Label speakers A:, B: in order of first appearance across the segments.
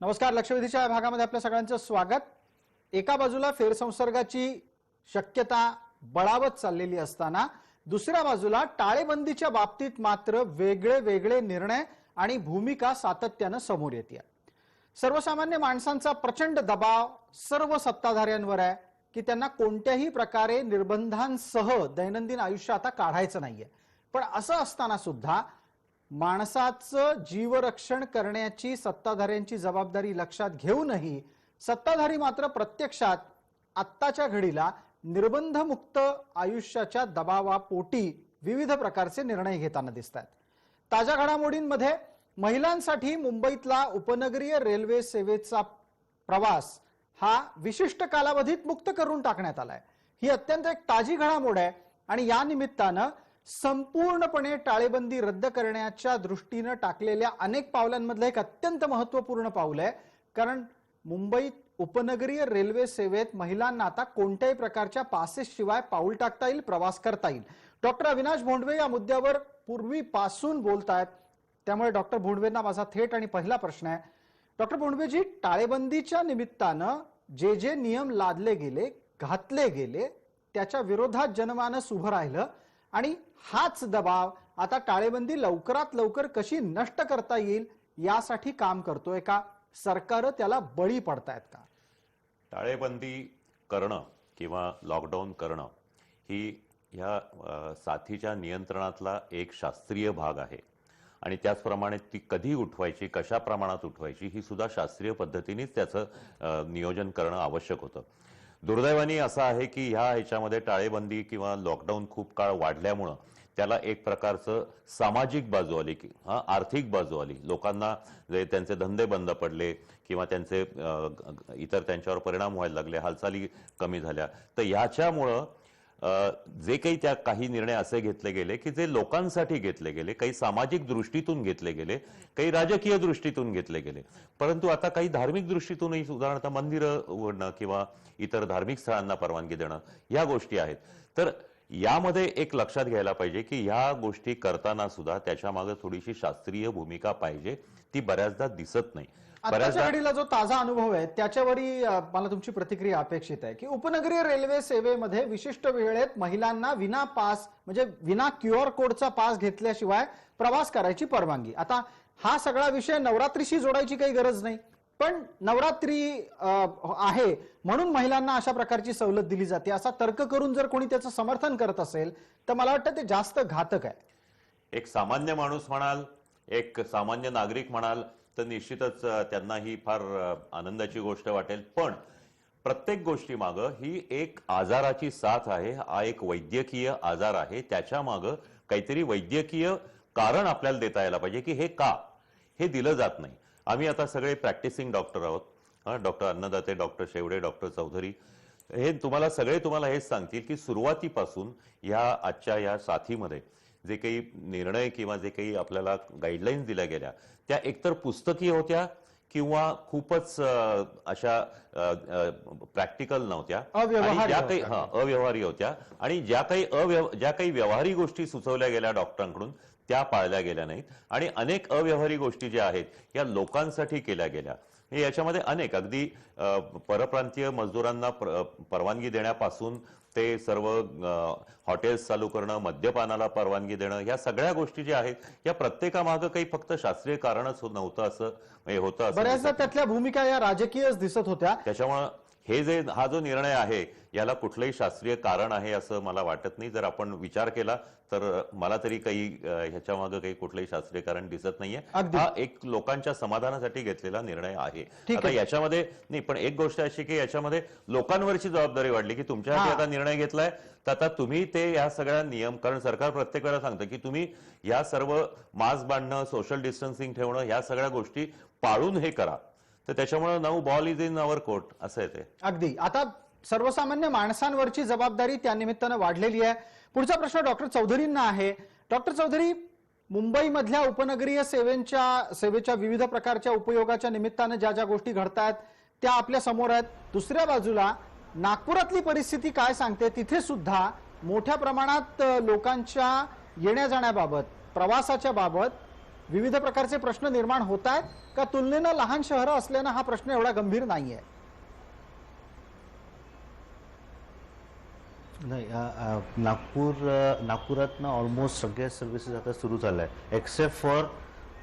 A: नमस्कार. लक्षवेधीच्या या भागामध्ये आपल्या सगळ्यांचं स्वागत. एका बाजूला फेरसंसर्गाची शक्यता बळावत चाललेली असताना दुसऱ्या बाजूला टाळेबंदीच्या बाबतीत मात्र वेगळे निर्णय आणि भूमिका सातत्याने समोर येते. सर्वसामान्य माणसांचा प्रचंड दबाव सर्व सत्ताधाऱ्यांवर आहे की त्यांना कोणत्याही प्रकारे निर्बंधांसह दैनंदिन आयुष्य आता काढायचं नाहीये. पण असं असताना सुद्धा माणसाचं जीवरक्षण करण्याची सत्ताधाऱ्यांची जबाबदारी लक्षात घेऊनही सत्ताधारी मात्र प्रत्यक्षात आत्ताच्या घडीला निर्बंधमुक्त आयुष्याच्या दबावापोटी विविध प्रकारचे निर्णय घेताना दिसतात. ताज्या घडामोडींमध्ये महिलांसाठी मुंबईतला उपनगरीय रेल्वे सेवेचा प्रवास हा विशिष्ट कालावधीत मुक्त करून टाकण्यात आलाय. ही अत्यंत एक ताजी घडामोड आहे आणि या निमित्तानं संपूर्णपणे टाळेबंदी रद्द करण्याच्या दृष्टीने टाकलेल्या अनेक पावलांमधलं एक अत्यंत महत्त्वपूर्ण पाऊल आहे. कारण मुंबईत उपनगरीय रेल्वे सेवेत महिलांना आता कोणत्याही प्रकारच्या पासेस शिवाय पाऊल टाकता येईल, प्रवास करता येईल. डॉक्टर अविनाश भोंडवे या मुद्द्यावर पूर्वीपासून बोलतायत, त्यामुळे डॉक्टर भोंडवेंना माझा थेट आणि पहिला प्रश्न आहे. डॉक्टर भोंडवेजी, टाळेबंदीच्या निमित्तानं जे नियम लादले गेले, घातले गेले, त्याच्या विरोधात जनमानस उभं राहिलं आणि हाच दबाव आता टाळेबंदी लवकरात लवकर कशी नष्ट करता येईल यासाठी काम करतोय का? सरकार त्याला बळी पडतायत का?
B: टाळेबंदी करणं किंवा लॉकडाऊन करणं ही ह्या साथीच्या नियंत्रणातला एक शास्त्रीय भाग आहे आणि त्याचप्रमाणे ती कधी उठवायची, कशा प्रमाणात उठवायची ही सुद्धा शास्त्रीय पद्धतीनेच त्याचं नियोजन करणं आवश्यक होतं. दुर्दैवाने असं आहे की ह्याच्यामध्ये टाळेबंदी किंवा लॉकडाऊन खूप काळ वाढल्यामुळं त्याला एक प्रकारचं सामाजिक बाजू आली की आर्थिक बाजू आली. लोकांना जे त्यांचे धंदे बंद पडले किंवा त्यांचे इतर त्यांच्यावर परिणाम व्हायला लागले, हालचाली कमी झाल्या. तर ह्याच्यामुळं जे काही त्या काही निर्णय असे घेतले गेले की जे लोकांसाठी घेतले गेले, काही सामाजिक दृष्टीतून घेतले गेले, काही राजकीय दृष्टीतून घेतले गेले, परंतु आता काही धार्मिक दृष्टीतूनही उदाहरणार्थ मंदिरं उघडणं किंवा इतर धार्मिक स्थळांना परवानगी देणं या गोष्टी आहेत. तर यामध्ये एक लक्षात घ्यायला पाहिजे की ह्या गोष्टी करताना सुद्धा त्याच्या मागे थोडीशी शास्त्रीय भूमिका पाहिजे. ती बऱ्याचदा दिसत नाही.
A: आताच्या घडीला जो ताजा अनुभव आहे त्याच्यावरही मला तुमची प्रतिक्रिया अपेक्षित आहे की उपनगरीय रेल्वे सेवेमध्ये विशिष्ट वेळेत महिलांना विना पास म्हणजे विना क्यूआर कोडचा पास घेतल्याशिवाय प्रवास करायची परवानगी. आता हा सगळा विषय नवरात्रीशी जोडायची काही गरज नाही, पण नवरात्री आहे म्हणून महिलांना अशा प्रकारची सवलत दिली जाते असा तर्क करून जर कोणी त्याचं समर्थन करत असेल तर मला वाटतं ते जास्त घातक आहे.
B: एक सामान्य माणूस म्हणाल, एक सामान्य नागरिक म्हणाल तर निश्चितच त्यांना ही फार आनंदाची गोष्ट वाटेल. पण प्रत्येक गोष्टी मागं ही एक आजाराची साथ आहे. हा एक वैद्यकीय आजार आहे. त्याच्या मागं काहीतरी वैद्यकीय कारण आपल्याला देता यायला पाहिजे की हे का हे दिलं जात नाही. आम्ही आता सगळे प्रॅक्टिसिंग डॉक्टर आहोत. Doctor Annadate, doctor Shevade, doctor Chaudhari हे तुम्हाला हेच सांगतील की सुरुवातीपासून या आजच्या या साथीमध्ये जे काही निर्णय किंवा जे काही आपल्याला गाईडलाईन्स दिल्या गेल्या त्या एकतर पुस्तकी होत्या किंवा खूपच अशा प्रॅक्टिकल नव्हत्या, ज्या काही अव्यवहारी होत्या आणि ज्या काही व्यवहारी गोष्टी सुचवल्या गेल्या डॉक्टरांकडून त्या पाळल्या गेल्या नाहीत आणि अनेक अव्यवहारी गोष्टी ज्या आहेत या लोकांसाठी केल्या गेल्या. याच्यामध्ये अनेक अगदी परप्रांतीय मजदूरांना परवानगी देण्यापासून ते सर्व हॉटेल्स चालू करणं, मद्यपानाला परवानगी देणं, या सगळ्या गोष्टी ज्या आहेत या प्रत्येकामागं काही फक्त शास्त्रीय कारणच नव्हतं असं होतं.
A: बऱ्याचदा त्यातल्या भूमिका या राजकीयच दिसत होत्या.
B: त्याच्यामुळं हा जो निर्णय आहे याला कुठलंही शास्त्रीय कारण आहे असं मला वाटत नाही. जर आपण विचार केला तर मला तरी काही ह्याच्या मागे काही कुठलंही शास्त्रीय कारण दिसत नाहीये. हा एक लोकांच्या समाधानासाठी घेतलेला निर्णय आहे. आता याच्यामध्ये नाही, पण एक गोष्ट अशी की याच्यामध्ये लोकांवरची जबाबदारी वाढली की तुमच्यासाठी आता निर्णय घेतलाय तर आता तुम्ही ते या सगळ्या नियम, कारण सरकार प्रत्येक वेळेला सांगतं की तुम्ही या सर्व मास्क बांधणं, सोशल डिस्टन्सिंग ठेवणं या सगळ्या गोष्टी पाळून हे करा. तर त्याच्यामुळे now ball is in our court असं आहे ते.
A: अगदी आता सर्वसामान्य माणसांवरची जबाबदारी त्या निमित्तानं वाढलेली आहे. पुढचा प्रश्न डॉक्टर चौधरींना आहे. डॉक्टर चौधरी, मुंबईमधल्या उपनगरीय सेवेच्या विविध प्रकारच्या उपयोगाच्या निमित्तानं ज्या गोष्टी घडतायत त्या आपल्या समोर आहेत. दुसऱ्या बाजूला नागपुरातली परिस्थिती काय सांगते? तिथे सुद्धा मोठ्या प्रमाणात लोकांच्या येण्या जाण्याबाबत, प्रवासाच्या बाबत विविध प्रकारचे प्रश्न निर्माण होत आहेत का तुलनेनं लहान शहरं असल्यानं हा प्रश्न एवढा गंभीर नाहीये?
C: नाही, नागपुरात ऑलमोस्ट सगळ्या सर्व्हिसेस आता सुरू झाल्या आहे एक्सेप्ट फॉर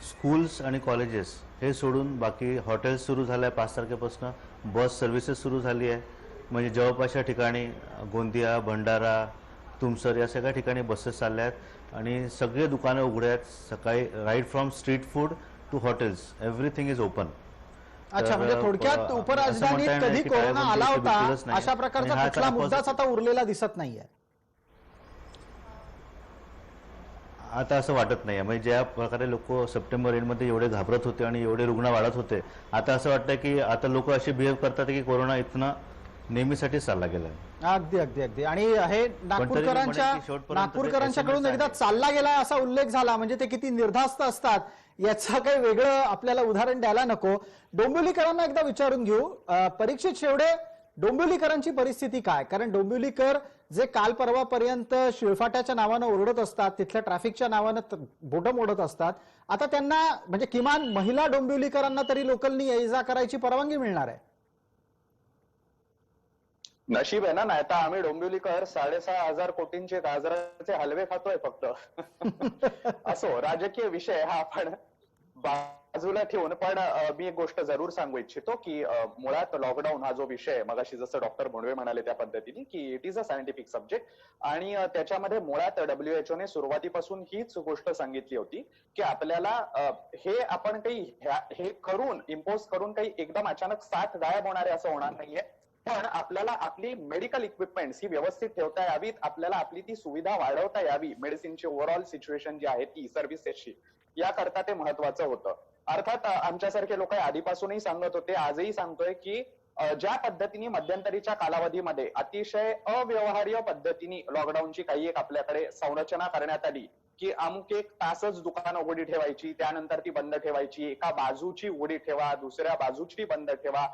C: स्कूल्स आणि कॉलेजेस. हे सोडून बाकी हॉटेल्स सुरू झालं आहे 5 तारखेपासून. बस सर्व्हिसेस सुरू झाली आहे. म्हणजे जवळपासच्या ठिकाणी गोंदिया, भंडारा, तुमसर या सगळ्या ठिकाणी बसेस चालल्या आहेत आणि सगळे दुकानं उघडे आहेत. सकाळी right from street food to hotels everything is open.
A: अच्छा, म्हणजे थोडक्यात उपराजधानीत कधी कोरोना आला होता अशा प्रकारचा कुठला मुद्दाच आता उरलेला दिसत नाहीये.
C: आता असं वाटत नाही. म्हणजे ज्या प्रकारे लोक सप्टेंबर एंडमध्ये एवढे घाबरत होते आणि एवढे रुग्ण वाढत होते, आता असं वाटतं की आता लोक असे बिहेव करतात की कोरोना इथनं नेहमीसाठी चालला गेलाय.
A: अगदी अगदी अगदी. आणि हे नागपूरकरांच्याकडून एकदा चालला गेला असा उल्लेख झाला म्हणजे ते किती निर्धास्त असतात याचं काही वेगळं आपल्याला उदाहरण द्यायला नको. डोंबिवलीकरांना एकदा विचारून घेऊ. परीक्षित शेवडे, डोंबिवलीकरांची परिस्थिती काय? कारण डोंबिवलीकर जे काल परवापर्यंत शिळफाट्याच्या नावानं ओरडत असतात, तिथल्या ट्रॅफिकच्या नावानं बोटं मोडत असतात, आता त्यांना म्हणजे किमान महिला डोंबिवलीकरांना तरी लोकलनी ये जा करायची परवानगी मिळणार आहे.
D: नशीब आहे ना, नाही तर आम्ही डोंबिवलीकर 6,500 कोटींचे गाजराचे हलवे खातोय फक्त. असो, राजकीय विषय हा आपण बाजूला ठेवून, पण मी एक गोष्ट जरूर सांगू इच्छितो की मुळात लॉकडाऊन हा जो विषय मगाशी जसं डॉक्टर भोंडवे म्हणाले त्या पद्धतीने की it is a scientific subject आणि त्याच्यामध्ये मुळात WHO ने सुरुवातीपासून हीच गोष्ट सांगितली होती की आपल्याला हे आपण काही हे करून इम्पोज करून काही एकदम अचानक साथ गायब होणारे असं होणार नाहीये, पण आपल्याला आपली मेडिकल इक्विपमेंट्स ही व्यवस्थित ठेवता यावीत, आपल्याला आपली ती सुविधा वाढवता यावी, मेडिसिनची ओव्हरऑल सिच्युएशन जी आहे ती सर्व्हिसेसची, याकरता ते महत्वाचं होतं. अर्थात आमच्यासारखे लोक आधीपासूनही सांगत होते, आजही सांगतोय की ज्या पद्धतीने मध्यंतरीच्या कालावधीमध्ये अतिशय अव्यवहार्य पद्धतीने लॉकडाऊनची काही एक आपल्याकडे संरचना करण्यात आली की अमुक एक तासच दुकानं उघडी ठेवायची, त्यानंतर ती बंद ठेवायची, एका बाजूची उघडी ठेवा, दुसऱ्या बाजूची बंद ठेवा,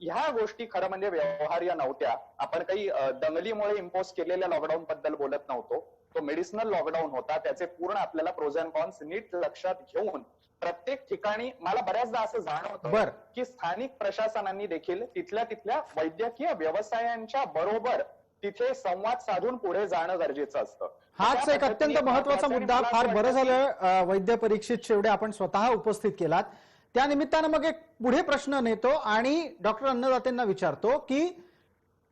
D: ह्या गोष्टी खरं म्हणजे व्यवहार्य नव्हत्या. आपण काही दंगलीमुळे इम्पोज केलेल्या लॉकडाऊन बद्दल बोलत नव्हतो. तो मेडिसिनल लॉकडाऊन होता. त्याचे पूर्ण आपल्याला प्रोज अँड कॉन्स नीट लक्षात घेऊन प्रत्येक ठिकाणी मला बऱ्याचदा असं जाणवतं की स्थानिक प्रशासनांनी देखील तिथल्या वैद्यकीय व्यवसायांच्या बरोबर तिथे संवाद साधून पुढे जाणं गरजेचं असतं.
A: हाच एक अत्यंत महत्वाचा मुद्दा. फार बरं झालं वैद्य परीक्षित शेवडे आपण स्वतः उपस्थित केलात. त्या निमित्तानं मग एक पुढे प्रश्न नेतो आणि डॉक्टर अन्नदातेंना विचारतो की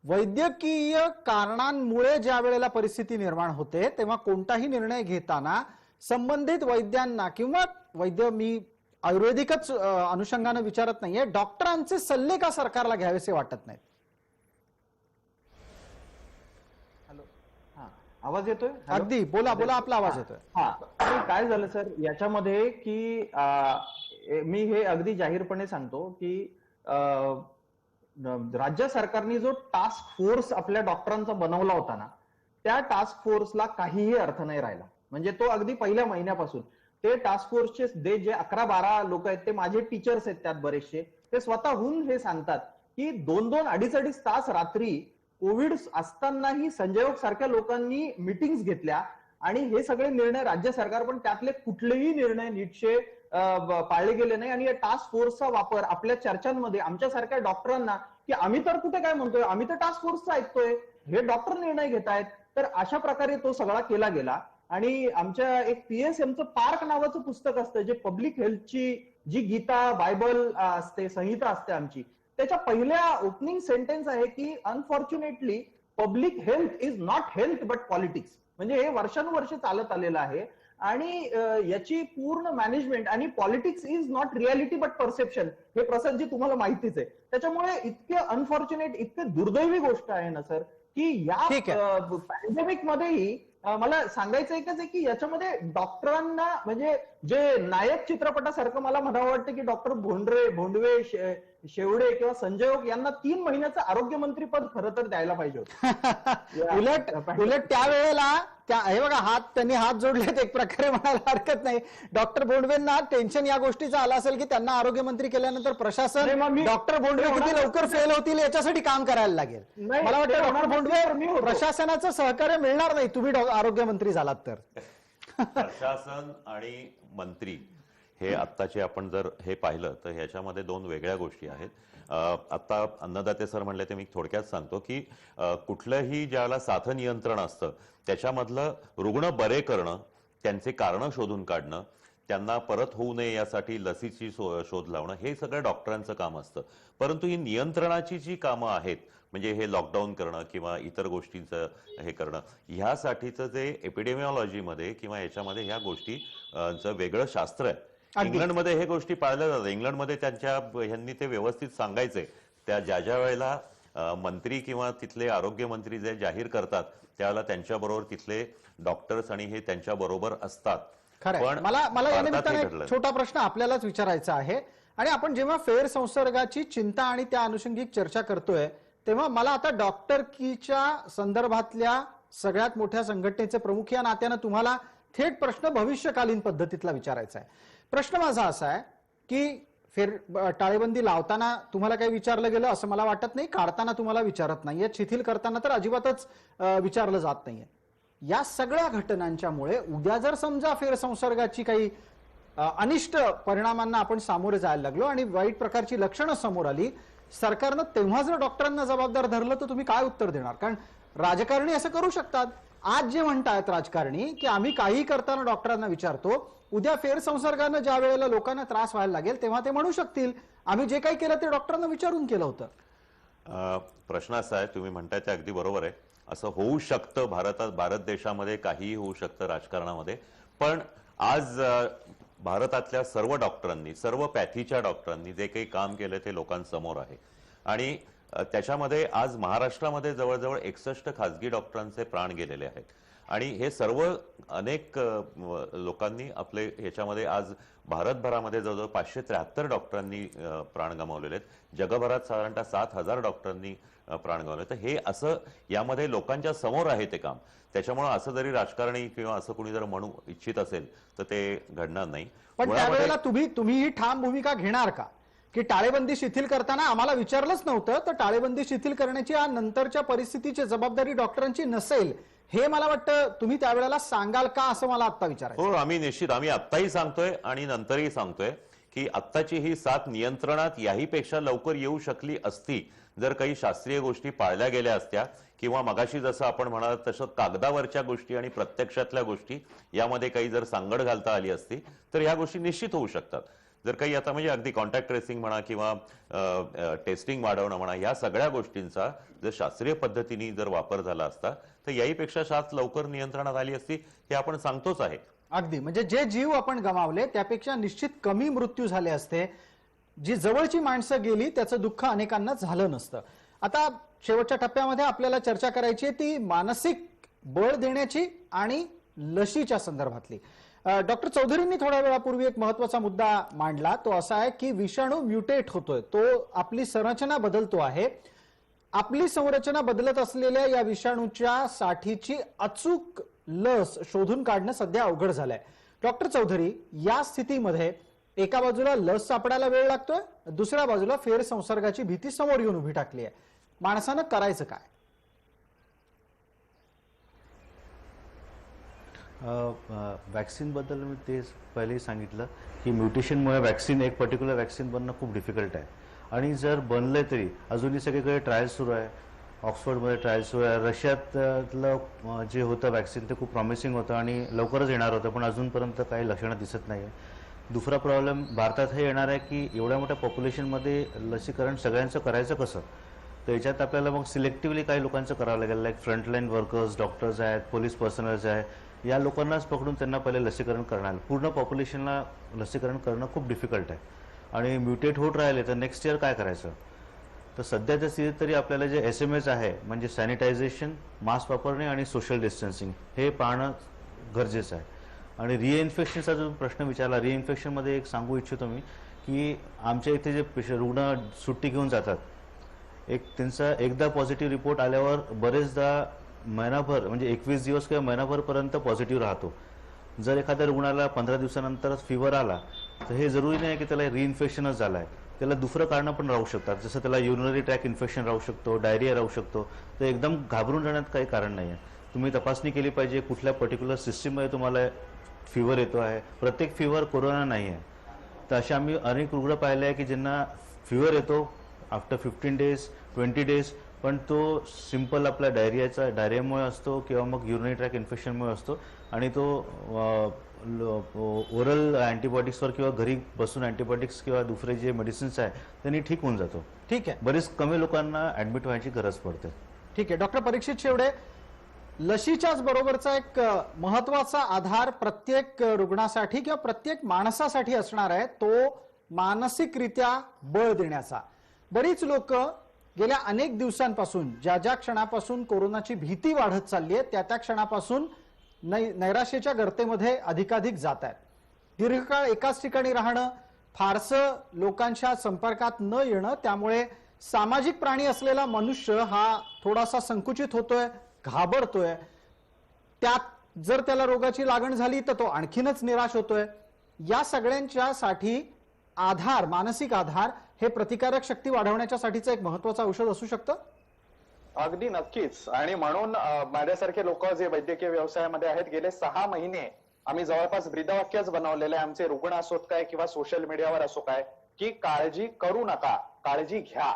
A: वैद्यकीय कारणांमुळे ज्या वेळेला परिस्थिती निर्माण होते तेव्हा कोणताही निर्णय घेताना संबंधित वैद्यांना किंवा वैद्य, मी आयुर्वेदिकच अनुषंगाने विचारत नाहीये, डॉक्टरांचे सल्ले का सरकारला घ्यावेसे वाटत नाहीत?
E: हॅलो, हा आवाज येतोय?
A: अगदी बोला बोला, आपला आवाज येतोय.
E: हा, काय झालं सर याच्यामध्ये की मी हे अगदी जाहीरपणे सांगतो की राज्य सरकारने जो टास्क फोर्स आपल्या डॉक्टरांचा बनवला होता ना, त्या टास्क फोर्सला काहीही अर्थ नाही राहिला. म्हणजे तो अगदी पहिल्या महिन्यापासून ते टास्क फोर्सचे जे 11-12 लोक आहेत ते माझे टीचर्स आहेत, त्यात बरेचसे ते स्वतःहून हे सांगतात की 2-2, 2.5 तास रात्री कोविड असतानाही संजयोग सारख्या लोकांनी मीटिंग्स घेतल्या आणि हे सगळे निर्णय राज्य सरकार पण त्यातले कुठलेही निर्णय नीटचे पाळले गेले नाही. आणि या टास्क फोर्सचा वापर आपल्या चर्चांमध्ये आमच्यासारख्या डॉक्टरांना की आम्ही तर कुठे काय म्हणतोय, आम्ही तर टास्क फोर्सचा ऐकतोय, हे डॉक्टर निर्णय घेत आहेत, तर अशा प्रकारे तो सगळा केला गेला. आणि आमच्या एक PSMचं पार्क नावाचं पुस्तक असतं जे पब्लिक हेल्थची जी गीता बायबल असते, संहिता असते आमची, त्याच्या पहिल्या ओपनिंग सेंटेन्स आहे की unfortunately public health is not health but politics. म्हणजे हे वर्षानुवर्ष चालत आलेलं आहे आणि याची पूर्ण मॅनेजमेंट आणि politics is not reality but perception, हे प्रसादजी तुम्हाला माहितीच आहे. त्याच्यामुळे इतके अनफॉर्च्युनेट, इतके दुर्दैवी गोष्ट आहे ना सर की या पॅन्डेमिक मध्येही मला सांगायचं एकच आहे की याच्यामध्ये डॉक्टरांना म्हणजे जे नायक चित्रपटासारखं मला म्हणावं वाटतं की डॉक्टर भोंडवे, शेवडे किंवा संजय ओक यांना 3 महिन्याचं आरोग्यमंत्री पद खरं तर द्यायला पाहिजे होतं.
A: उलट त्यावेळेला हे बघा, त्यांनी हात जोडलेत एक प्रकारे म्हणायला हरकत नाही. डॉक्टर भोंडवेंना टेन्शन या गोष्टीचं आलं असेल की त्यांना आरोग्यमंत्री केल्यानंतर प्रशासन डॉक्टर भोंडवे किती लवकर फेल होतील याच्यासाठी काम करायला लागेल. मला वाटतं डॉक्टर भोंडवे प्रशासनाचं सहकार्य मिळणार नाही तुम्ही आरोग्यमंत्री झालात तर.
B: प्रशासन आणि मंत्री हे आत्ताचे आपण जर हे पाहिलं तर ह्याच्यामध्ये दोन वेगळ्या गोष्टी आहेत. आता अन्नदाते सर म्हणले ते मी थोडक्यात सांगतो की कुठलंही ज्याला साथ नियंत्रण असतं त्याच्यामधलं रुग्ण बरे करणं, त्यांचे कारण शोधून काढणं, त्यांना परत होऊ नये यासाठी लसीची शोध लावणं, हे सगळं डॉक्टरांचं काम असतं. परंतु ही नियंत्रणाची जी कामं आहेत, म्हणजे हे लॉकडाऊन करणं किंवा इतर गोष्टींचं हे करणं, ह्यासाठीचं जे एपिडेमिओलॉजीमध्ये किंवा याच्यामध्ये ह्या गोष्टीचं वेगळं शास्त्र आहे.
A: अगदी.
B: इंग्लंडमध्ये हे गोष्टी पाळल्या जातात. इंग्लंडमध्ये त्यांच्या ह्यांनी ते व्यवस्थित सांगायचे. त्या ज्या वेळेला मंत्री किंवा तिथले आरोग्य मंत्री जे जाहीर करतात त्यावेळेला त्यांच्याबरोबर तिथले डॉक्टर्स आणि हे त्यांच्या बरोबर असतात.
A: खरंय.
B: पण
A: मला या
B: भारतात
A: निमित्ताने
B: हे
A: एक
B: घडलं.
A: छोटा प्रश्न आपल्यालाच विचारायचा आहे. आणि आपण जेव्हा फेर संसर्गाची चिंता आणि त्या अनुषंगिक चर्चा करतोय तेव्हा मला आता डॉक्टरकीच्या संदर्भातल्या सगळ्यात मोठ्या संघटनेचे प्रमुख या नात्यानं तुम्हाला थेट प्रश्न भविष्यकालीन पद्धतीतला विचारायचा आहे. प्रश्न माझा असा आहे की टाळेबंदी लावताना तुम्हाला काही विचारलं गेलं असं मला वाटत नाही, काढताना तुम्हाला विचारत नाहीये, शिथिल करताना तर अजिबातच विचारलं जात नाहीये. या सगळ्या घटनांच्यामुळे उद्या जर समजा फेरसंसर्गाची काही अनिष्ट परिणामांना आपण सामोरे जायला लागलो आणि वाईट प्रकारची लक्षणं समोर आली, सरकारनं तेव्हा जर डॉक्टरांना जबाबदार धरलं तर तुम्ही काय उत्तर देणार? कारण राजकारणी असं करू शकतात. आज जे म्हणतायत राजकारणी की आम्ही काही करताना डॉक्टरांना विचारतो, उद्या फेरसंसर्गानं ज्या वेळेला लोकांना त्रास व्हायला लागेल तेव्हा ते म्हणू शकतील आम्ही जे काही केलं ते डॉक्टरांना विचारून केलं होतं.
B: प्रश्न असा आहे, तुम्ही म्हणताय ते अगदी बरोबर आहे. असं होऊ शकतं, भारत देशामध्ये काहीही होऊ शकतं राजकारणामध्ये. पण आज भारतातल्या सर्व डॉक्टरांनी, सर्व पॅथीच्या डॉक्टरांनी जे काही काम केलं ते लोकांसमोर आहे. आणि त्याच्यामध्ये आज महाराष्ट्रामध्ये जवळजवळ 61 खासगी डॉक्टरांचे प्राण गेलेले आहेत. आणि हे सर्व अनेक लोकांनी आपले ह्याच्यामध्ये आज भारतभरामध्ये जवळजवळ 573 डॉक्टरांनी प्राण गमावलेले आहेत. जगभरात साधारणतः 7,000 डॉक्टरांनी प्राण गमावले. तर हे असं यामध्ये लोकांच्या समोर आहे ते काम. त्याच्यामुळे असं जरी राजकारणी किंवा असं कोणी जर म्हणू इच्छित असेल तर ते घडणार नाही.
A: पण त्यावेळेला तुम्ही ही ठाम भूमिका घेणार का की टाळेबंदी शिथिल करताना आम्हाला विचारलंच नव्हतं तर टाळेबंदी शिथिल करण्याची या नंतरच्या परिस्थितीची जबाबदारी डॉक्टरांची नसेल, हे मला वाटतं तुम्ही त्यावेळेला सांगाल का असं मला आता विचारायचं.
B: हो, आम्ही आत्ताही सांगतोय आणि नंतरही सांगतोय की आत्ताची ही साथ नियंत्रणात याहीपेक्षा लवकर येऊ शकली असती जर काही शास्त्रीय गोष्टी पाळल्या गेल्या असत्या किंवा मगाशी जसं आपण म्हणाल तसं कागदावरच्या गोष्टी आणि प्रत्यक्षातल्या गोष्टी यामध्ये काही जर सांगड घालता आली असती तर ह्या गोष्टी निश्चित होऊ शकतात. जर काही आता म्हणजे अगदी कॉन्टॅक्ट ट्रेसिंग म्हणा किंवा टेस्टिंग वाढवणं म्हणा, या सगळ्या गोष्टींचा जर शास्त्रीय पद्धतीने जर वापर झाला असता तर याहीपेक्षा साथ लवकर नियंत्रणात आली असती, हे आपण सांगतोच आहे.
A: अगदी, म्हणजे जे जीव आपण गमावले त्यापेक्षा निश्चित कमी मृत्यू झाले असते. जी जवळची माणसं गेली त्याचं दुःख अनेकांना झालं नसतं. आता शेवटच्या टप्प्यामध्ये आपल्याला चर्चा करायची आहे ती मानसिक बळ देण्याची आणि लशीच्या संदर्भातली. डॉक्टर चौधरींनी थोड्या वेळापूर्वी एक महत्वाचा मुद्दा मांडला, तो असा आहे की विषाणू म्युटेट होतोय, तो आपली संरचना बदलतो आहे. आपली संरचना बदलत असलेल्या या विषाणूच्या साठीची अचूक लस शोधून काढणं सध्या अवघड झालंय. डॉक्टर चौधरी, या स्थितीमध्ये एका बाजूला लस सापडायला वेळ लागतोय, दुसऱ्या बाजूला फेरसंसर्गाची भीती समोर येऊन उभी टाकली आहे. माणसानं करायचं काय?
C: वॅक्सिन बद्दल मी ते पहिलेही सांगितलं की म्युटेशनमुळे वॅक्सिन, एक पर्टिक्युलर वॅक्सिन बनणं खूप डिफिकल्ट आहे. आणि जर बनले तरी अजूनही सगळीकडे ट्रायल्स सुरू आहे. ऑक्सफर्डमध्ये ट्रायल्स सुरू आहे. रशियातलं जे होतं वॅक्सिन ते खूप प्रॉमिसिंग होतं आणि लवकरच येणार होतं, पण अजूनपर्यंत काही लक्षणं दिसत नाही आहे. दुसरा प्रॉब्लेम भारतात हे येणार आहे की एवढ्या मोठ्या पॉप्युलेशनमध्ये लसीकरण सगळ्यांचं करायचं कसं? तर याच्यात आपल्याला मग सिलेक्टिव्हली काही लोकांचं करावं लागेल. लाईक फ्रंटलाईन वर्कर्स, डॉक्टर्स आहेत, पोलीस पर्सनल्स आहे, या लोकांनाच पकडून त्यांना पहिले लसीकरण करणार. पूर्ण पॉप्युलेशनला लसीकरण करणं खूप डिफिकल्ट आहे. आणि म्युटेट होत राहिले तर नेक्स्ट इयर काय करायचं? तर सध्याच्या स्थितीत तरी आपल्याला जे SMS आहे म्हणजे सॅनिटायझेशन, मास्क वापरणे आणि सोशल डिस्टन्सिंग, हे पाहणं गरजेचं आहे. आणि रिइन्फेक्शनचा जो प्रश्न विचारला, रिइन्फेक्शनमध्ये एक सांगू इच्छितो मी की आमच्या इथे जे रुग्ण सुट्टी घेऊन जातात, त्यांचा एकदा पॉझिटिव्ह रिपोर्ट आल्यावर बरेचदा महिनाभर म्हणजे 21 दिवस किंवा महिनाभरपर्यंत पॉझिटिव्ह राहतो. जर एखाद्या रुग्णाला 15 दिवसानंतर फिवर आला तर हे जरुरी नाही की त्याला रिइन्फेक्शनच झालं आहे, त्याला दुसरं कारणं पण राहू शकतात. जसं त्याला युरिनरी ट्रॅक इन्फेक्शन राहू शकतो, डायरिया राहू शकतो. तर एकदम घाबरून जाण्यात काही कारण नाही आहे. तुम्ही तपासणी केली पाहिजे कुठल्या पर्टिक्युलर सिस्टीममध्ये तुम्हाला फिवर येतो आहे. प्रत्येक फिवर कोरोना नाही आहे. तर असे आम्ही अनेक रुग्ण पाहिले आहे की ज्यांना फिवर येतो आफ्टर 15 डेज 20 डेज, पण तो सिंपल आपला डायरियामुळे असतो किंवा मग युरिनरी ट्रॅक इन्फेक्शनमुळे असतो आणि तो ओरल अँटीबायोटिक्सवर किंवा घरी बसून अँटीबायोटिक्स किंवा दुसरे जे मेडिसिन्स आहे त्यांनी ठीक होऊन जातो.
A: ठीक आहे,
C: बरेच कमी लोकांना ऍडमिट व्हायची गरज पडते.
A: ठीक आहे. डॉक्टर परीक्षित शेवडे, लशीच्याच बरोबरचा एक महत्वाचा आधार प्रत्येक रुग्णासाठी किंवा प्रत्येक माणसासाठी असणार आहे तो मानसिकरित्या बळ देण्याचा. बरीच लोक गेल्या अनेक दिवसांपासून ज्या क्षणापासून कोरोनाची भीती वाढत चालली आहे त्या क्षणापासून नैराश्याच्या गर्तेमध्ये अधिकाधिक जात आहेत. दीर्घकाळ एकाच ठिकाणी राहणं, फारसं लोकांच्या संपर्कात न येणं, त्यामुळे सामाजिक प्राणी असलेला मनुष्य हा थोडासा संकुचित होतोय, घाबरतोय. त्यात जर त्याला रोगाची लागण झाली तर तो आणखीनच निराश होतोय. या सगळ्यांच्यासाठी आधार, मानसिक आधार हे प्रतिकारक शक्ती वाढवण्याच्यासाठीचं एक महत्वाचं औषध असू शकतं.
D: अगदी नक्कीच. आणि म्हणून माझ्यासारखे लोक जे वैद्यकीय व्यवसायामध्ये आहेत, गेले 6 महिने आम्ही जवळपास ब्रीदवाक्यच बनवलेले आहे, आमचे रुग्ण असोत काय किंवा सोशल मीडियावर असो काय, की काळजी करू नका, काळजी घ्या.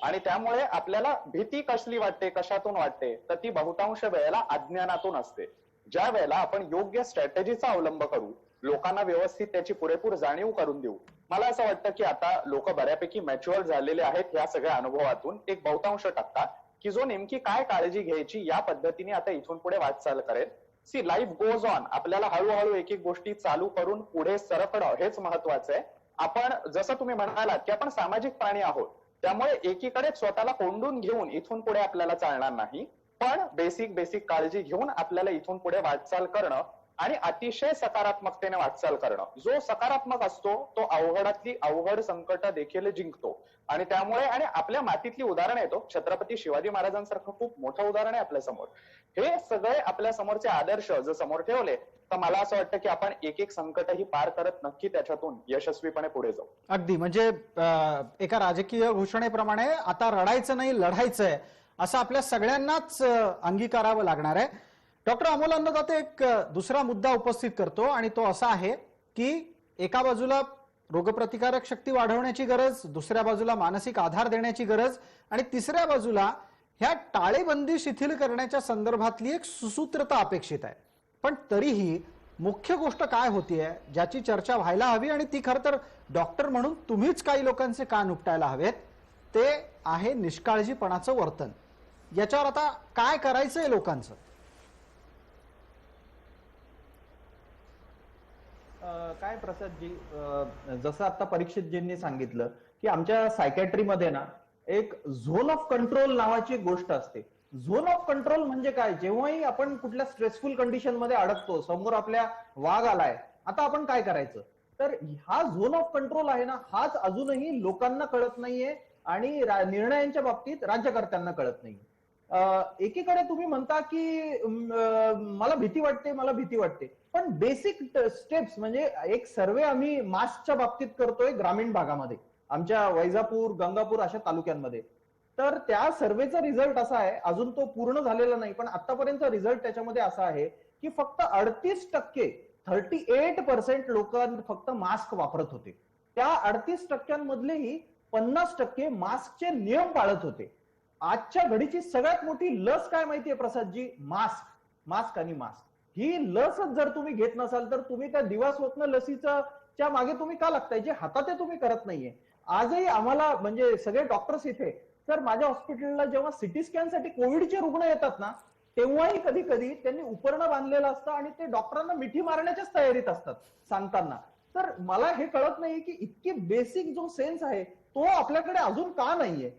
D: आणि त्यामुळे आपल्याला भीती कसली वाटते, कशातून वाटते, तर ती बहुतांश वेळेला अज्ञानातून असते. ज्या वेळेला आपण योग्य स्ट्रॅटेजीचा अवलंब करू, लोकांना व्यवस्थित त्याची पुरेपूर जाणीव करून देऊ. मला असं वाटतं की आता लोक बऱ्यापैकी मॅच्युअर झालेले आहेत या सगळ्या अनुभवातून. एक बहुतांश टक्का की जो नेमकी काय काळजी घ्यायची या पद्धतीने आता इथून पुढे वाटचाल करेल. See, life goes on. आपल्याला हळूहळू एक एक गोष्टी चालू करून पुढे सरकणं हेच महत्वाचं आहे. आपण जसं तुम्ही म्हणालात की आपण सामाजिक प्राणी आहोत, त्यामुळे एकीकडे स्वतःला कोंडून घेऊन इथून पुढे आपल्याला चालणार नाही, पण बेसिक काळजी घेऊन आपल्याला इथून पुढे वाटचाल करणं आणि अतिशय सकारात्मकतेने वाटचाल करणं. जो सकारात्मक असतो तो अवघडातली अवघड संकट देखील जिंकतो. आणि त्यामुळे आणि आपल्या मातीतली उदाहरण येतो, छत्रपती शिवाजी महाराजांसारखं खूप मोठं उदाहरण आहे आपल्या समोर. हे सगळे आपल्या समोरचे आदर्श जर समोर ठेवले तर मला असं वाटतं की आपण एक एक संकटही पार करत नक्की त्याच्यातून यशस्वीपणे पुढे जाऊ.
A: अगदी, म्हणजे एका राजकीय घोषणेप्रमाणे आता रडायचं नाही, लढायचंय असं आपल्या सगळ्यांनाच अंगीकारावं लागणार आहे. डॉक्टर अमोल अन्नदाते एक दुसरा मुद्दा उपस्थित करतो आणि तो असा आहे की एका बाजूला रोगप्रतिकारक शक्ती वाढवण्याची गरज, दुसऱ्या बाजूला मानसिक आधार देण्याची गरज आणि तिसऱ्या बाजूला ह्या टाळेबंदी शिथिल करण्याच्या संदर्भातली एक सुसूत्रता अपेक्षित आहे. पण तरीही मुख्य गोष्ट काय होतीये ज्याची चर्चा व्हायला हवी आणि ती खरं तर डॉक्टर म्हणून तुम्हीच काही लोकांचे कान उपटायला हवेत, ते आहे निष्काळजीपणाचं वर्तन. याच्यावर आता काय करायचंय लोकांचं?
E: काय प्रसादजी, जसं आता परीक्षितजींनी सांगितलं की आमच्या सायकॅट्रीमध्ये ना एक झोन ऑफ कंट्रोल नावाची एक गोष्ट असते. झोन ऑफ कंट्रोल म्हणजे काय? जेव्हाही आपण कुठल्या स्ट्रेसफुल कंडिशन मध्ये अडकतो, समोर आपल्या वाघ आलाय, आता आपण काय करायचं? तर हा झोन ऑफ कंट्रोल आहे ना, हाच अजूनही लोकांना कळत नाहीये आणि निर्णयांच्या बाबतीत राज्यकर्त्यांना कळत नाहीये. एकीकडे तुम्ही म्हणता की मला भीती वाटते, पण बेसिक स्टेप्स म्हणजे एक सर्वे आम्ही मास्कच्या बाबतीत करतोय ग्रामीण भागामध्ये, आमच्या वैजापूर, गंगापूर अशा तालुक्यांमध्ये. तर त्या सर्वेचा रिझल्ट असा आहे, अजून तो पूर्ण झालेला नाही, पण आतापर्यंत रिझल्ट त्याच्यामध्ये असा आहे की फक्त 38% लोक फक्त मास्क वापरत होते. त्या 38%मधलेही 50% मास्कचे नियम पाळत होते. आजच्या घडीची सगळ्यात मोठी लस काय माहितीये प्रसादजी? मास्क आणि मास्क. ही लसच जर तुम्ही घेत नसाल तर तुम्ही त्या दिवा स्वप्न लसीच्या मागे तुम्ही का लागताय? जे हातात आहे तुम्ही करत नाहीये. आजही आम्हाला म्हणजे सगळे डॉक्टर्स इथे, तर माझ्या हॉस्पिटलला जेव्हा सिटी स्कॅन साठी कोविडचे रुग्ण येतात ना, तेव्हाही कधी कधी त्यांनी उपरणं बांधलेलं असतं आणि ते डॉक्टरांना मिठी मारण्याच्याच तयारीत असतात सांगताना. तर मला हे कळत नाही की इतकी बेसिक जो सेन्स आहे तो आपल्याकडे अजून का नाहीये.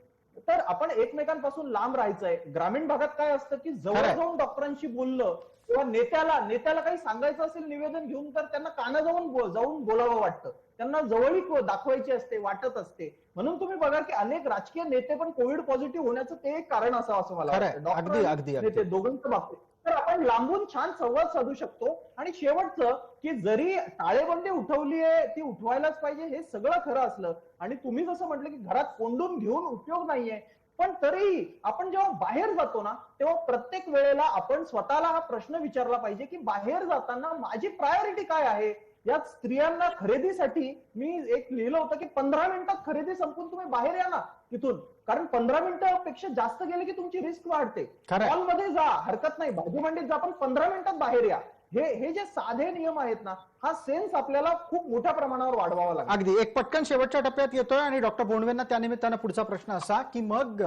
E: तर आपण एकमेकांपासून लांब राहायचंय. ग्रामीण भागात काय असतं की जवळ जाऊन डॉक्टरांशी बोललं किंवा नेत्याला काही सांगायचं असेल निवेदन घेऊन, तर त्यांना कानाजवळ जाऊन बोलावं वाटतं, त्यांना जवळीक दाखवायची असते, वाटत असते. म्हणून तुम्ही बघा की अनेक राजकीय नेते पण कोविड पॉझिटिव्ह होण्याचं ते एक कारण असावं असं मला वाटतं. डॉक्टर दोघांचं बाबतीत तर आपण लांबून छान संवाद साधू शकतो. आणि शेवटचं की जरी टाळेबंदी उठवली आहे, ती उठवायलाच पाहिजे हे सगळं खरं असलं आणि तुम्ही जसं म्हटलं की घरात कोंडून घेऊन उपयोग नाहीये, पण तरीही आपण जेव्हा बाहेर जातो ना तेव्हा प्रत्येक वेळेला आपण स्वतःला हा प्रश्न विचारला पाहिजे की बाहेर जाताना माझी प्रायोरिटी काय आहे? यात स्त्रियांना खरेदीसाठी मी एक लिहिलं होतं की 15 मिनिटात खरेदी संपून तुम्ही बाहेर या ना तिथून, कारण 15 मिनिटापेक्षा जास्त गेले की तुमची रिस्क वाढते.
A: खरंय.
E: मॉलमध्ये जा, हरकत नाही, भाजी मंडीत जा, पण 15 मिनिटात बाहेर या. हे जे साधे नियम आहेत ना, हा सेन्स आपल्याला खूप मोठ्या प्रमाणावर वाढवावा लागेल.
A: अगदी एक पटकन शेवटच्या टप्प्यात येतोय आणि डॉक्टर बोंडवेंना त्यानिमित्तानं पुढचा प्रश्न असा की मग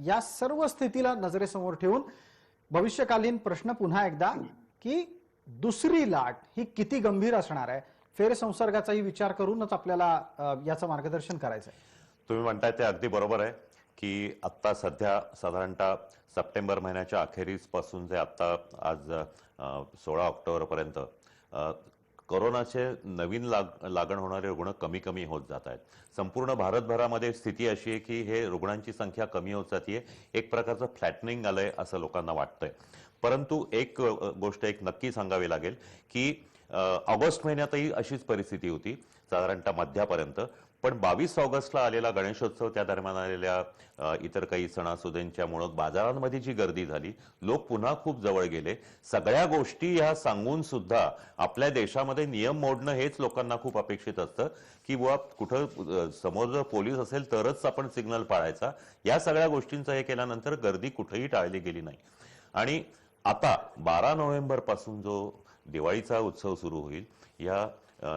A: या सर्व स्थितीला नजरेसमोर ठेवून भविष्यकालीन प्रश्न पुन्हा एकदा की दुसरी लाट ही किती गंभीर असणार आहे, फेरसंसर्गाचाही विचार करूनच आपल्याला याचं मार्गदर्शन करायचं आहे.
B: तुम्ही म्हणताय ते अगदी बरोबर आहे की आत्ता सध्या साधारणतः सप्टेंबर महिन्याच्या अखेरीस पासून ते आत्ता आज 16 ऑक्टोबर पर्यंत कोरोनाचे नवीन लागण होणारे रुग्ण कमी कमी होत जात आहेत. संपूर्ण भारतभरामध्ये स्थिती अशी आहे की हे रुग्णांची संख्या कमी होत जाते, एक प्रकारचं फ्लॅटनिंग आलंय असं लोकांना वाटतंय. परंतु एक गोष्ट एक नक्की सांगावी लागेल की ऑगस्ट महिन्यातही अशीच परिस्थिती होती साधारणतः मध्यापर्यंत. पण 22 ऑगस्टला आलेला गणेशोत्सव, त्या दरम्यान आलेल्या इतर काही सणासुदींच्यामुळे बाजारांमध्ये जी गर्दी झाली, लोक पुन्हा खूप जवळ गेले. सगळ्या गोष्टी ह्या सांगून सुद्धा आपल्या देशामध्ये नियम मोडणं हेच लोकांना खूप अपेक्षित असतं की बुवा कुठं समोर जर पोलीस असेल तरच आपण सिग्नल पाळायचा. या सगळ्या गोष्टींचं हे केल्यानंतर गर्दी कुठेही टाळली गेली नाही. आणि आता 12 नोव्हेंबर पासून जो दिवाळीचा उत्सव सुरू होईल, या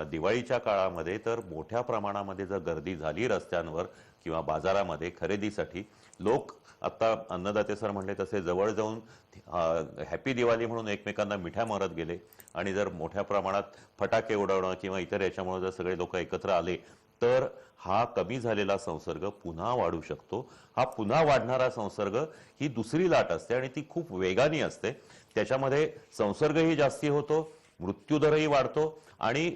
B: दिवाळीच्या काळामध्ये तर मोठ्या प्रमाणामध्ये जर गर्दी झाली रस्त्यांवर किंवा बाजारामध्ये खरेदीसाठी, लोक आता अन्नदाते सर म्हणले तसे जवळ जाऊन हॅपी दिवाळी म्हणून एकमेकांना मिठ्या मारत गेले. आणि जर मोठ्या प्रमाणात फटाके उडवणं किंवा इतर याच्यामुळे जर सगळे लोक एकत्र आले तर हा कमी झालेला संसर्ग पुन्हा वाढू शकतो. हा पुन्हा वाढणारा संसर्ग ही दुसरी लाट असते आणि ती खूप वेगाने असते. त्याच्यामध्ये संसर्गही जास्ती होतो, मृत्यूदरही वाढतो आणि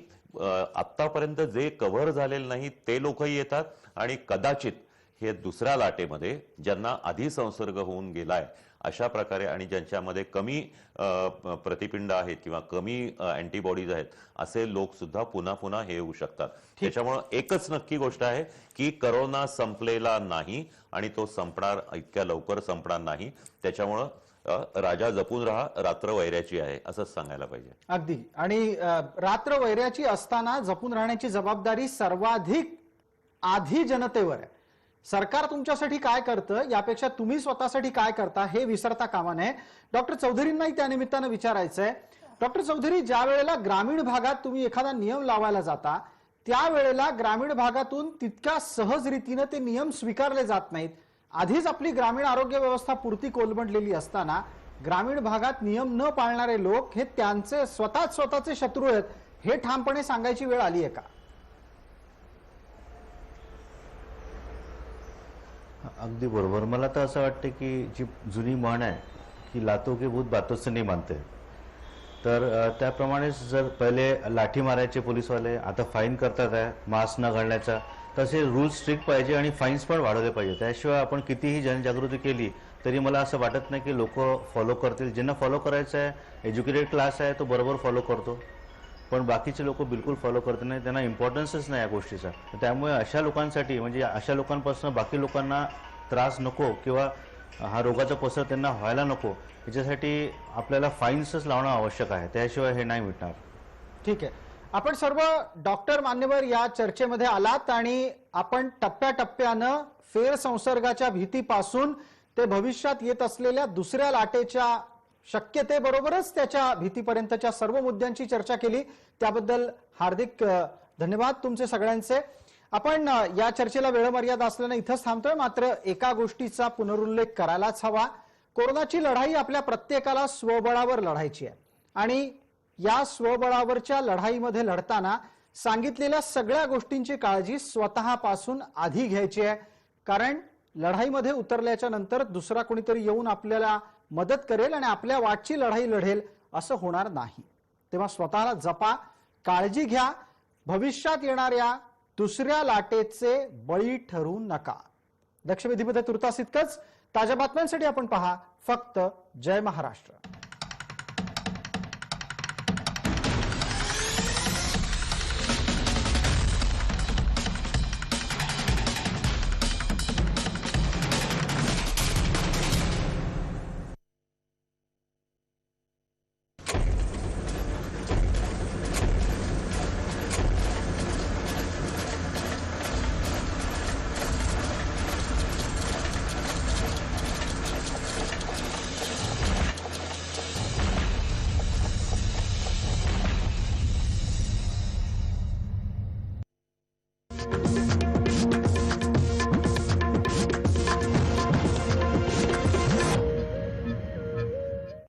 B: आतापर्यंत जे कव्हर झालेले नाही ते लोकही येतात आणि कदाचित हे दुसऱ्या लाटेमध्ये ज्यांना आधी संसर्ग होऊन गेलाय अशा प्रकारे आणि ज्यांच्यामध्ये कमी प्रतिपिंड आहेत किंवा कमी अँटीबॉडीज आहेत असे लोक सुद्धा पुन्हा पुन्हा हे येऊ शकतात. त्याच्यामुळे एकच नक्की गोष्ट आहे की कोरोना संपलेला नाही आणि तो संपणार, इतक्या लवकर संपणार नाही. त्याच्यामुळं राजा जपून राहा, रात्र वैऱ्याची आहे असंच सांगायला पाहिजे.
A: अगदी. आणि रात्र वैऱ्याची असताना जपून राहण्याची जबाबदारी सर्वाधिक आधी जनतेवर आहे. सरकार तुमच्यासाठी काय करतं यापेक्षा तुम्ही स्वतःसाठी काय करता हे विसरता कामा नये. डॉक्टर चौधरींनाही त्या निमित्तानं विचारायचंय. डॉक्टर चौधरी, ज्या वेळेला ग्रामीण भागात तुम्ही एखादा नियम लावायला जाता त्यावेळेला ग्रामीण भागातून तितक्या सहज रीतीने ते नियम स्वीकारले जात नाहीत. आधीच आपली ग्रामीण आरोग्य व्यवस्था पुरती कोलमडलेली असताना ग्रामीण भागात नियम न पाळणारे लोक हे त्यांचे स्वतःचे शत्रू आहेत हे ठामपणे सांगायची वेळ आली आहे का?
C: अगदी बरोबर. मला तर असं वाटतं की जी जुनी म्हण आहे की लातो के भूत बातों से नहीं मानते, तर त्याप्रमाणेच जर पहिले लाठी मारायचे पोलीसवाले, आता फाईन करतात आहे मास्क न घालण्याचा. तसे रूल्स स्ट्रिक्ट पाहिजे आणि फाईन्स पण वाढवले पाहिजे. त्याशिवाय आपण कितीही जनजागृती केली तरी मला असं वाटत नाही की लोक फॉलो करतील. ज्यांना फॉलो करायचं आहे, एज्युकेटेड क्लास आहे तो बरोबर फॉलो करतो, पण बाकीचे लोक बिलकुल फॉलो करत नाही, त्यांना इम्पॉर्टन्सच नाही या गोष्टीचा. त्यामुळे अशा लोकांसाठी, म्हणजे अशा लोकांपासून बाकी लोकांना त्रास नको किंवा हा रोगाचा पसर त्यांना व्हायला नको, याच्यासाठी आपल्याला फाईन्सच लावणं आवश्यक आहे. त्याशिवाय हे नाही मिटणार.
A: ठीक आहे. आपण सर्व डॉक्टर मान्यवर या चर्चेमध्ये आलात आणि आपण टप्प्याटप्प्यानं फेरसंसर्गाच्या भीतीपासून ते भविष्यात येत असलेल्या दुसऱ्या लाटेच्या शक्यतेबरोबरच त्याच्या भीतीपर्यंतच्या सर्व मुद्द्यांची चर्चा केली. त्याबद्दल हार्दिक धन्यवाद तुमचे सगळ्यांचे. आपण या चर्चेला वेळमर्यादा असल्यानं इथंच थांबतोय. मात्र एका गोष्टीचा पुनरुल्लेख करायलाच हवा. कोरोनाची लढाई आपल्या प्रत्येकाला स्वबळावर लढायची आहे आणि या स्वबळावरच्या लढाईमध्ये लढताना सांगितलेल्या सगळ्या गोष्टींची काळजी स्वतःपासून आधी घ्यायची आहे. कारण लढाईमध्ये उतरल्याच्या नंतर दुसरा कोणीतरी येऊन आपल्याला मदत करेल आणि आपल्या वाटची लढाई लढेल असं होणार नाही. तेव्हा स्वतःला जपा, काळजी घ्या. भविष्यात येणाऱ्या दुसऱ्या लाटेचे बळी ठरू नका. दक्षवेधीमध्ये तुर्तास इतकंच. ताज्या बातम्यांसाठी आपण पहा फक्त जय महाराष्ट्र. आहे